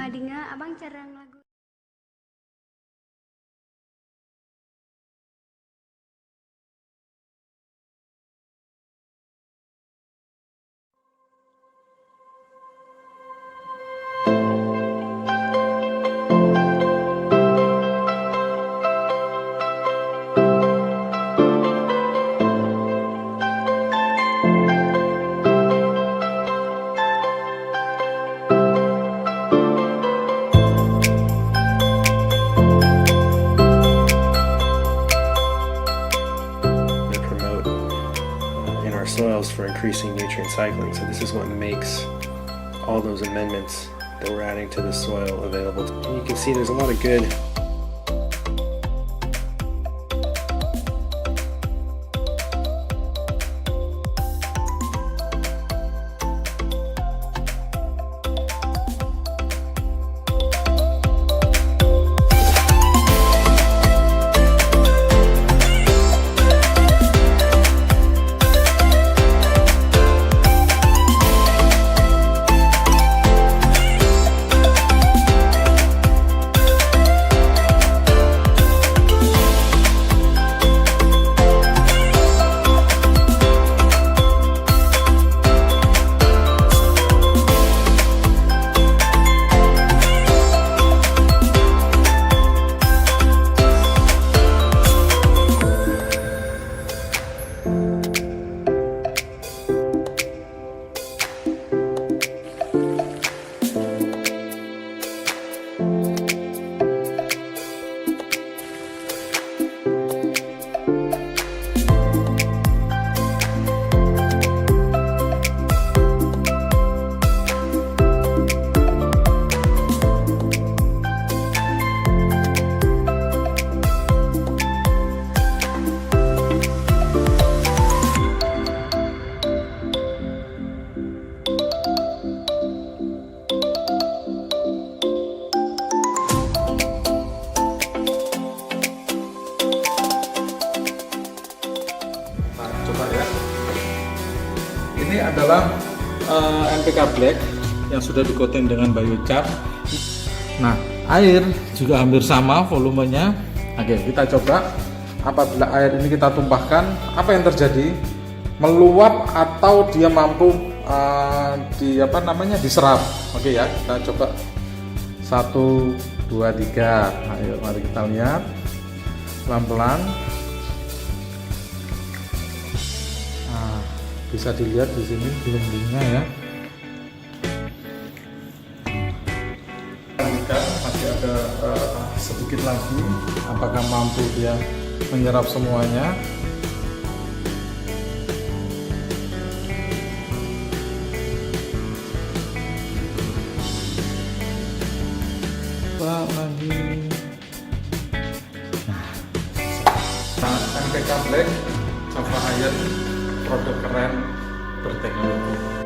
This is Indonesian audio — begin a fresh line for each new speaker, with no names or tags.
Dinga abang cerang lagu.
Soils for increasing nutrient cycling. So this is what makes all those amendments that we're adding to the soil available. And you can see there's a lot of good
Ini adalah NPK Black yang sudah di-coating dengan biochar. Nah, air juga hampir sama volumenya. Oke, kita coba. Apabila air ini kita tumpahkan, apa yang terjadi? Meluap atau dia mampu diserap. Oke ya, kita coba 1, 2, 3. Ayo, mari kita lihat pelan-pelan. Bisa dilihat di sini gelembungnya ya. Masih ada sedikit lagi. Apakah mampu dia menyerap semuanya? Lagi. NPK Black, produk keren, berteknologi.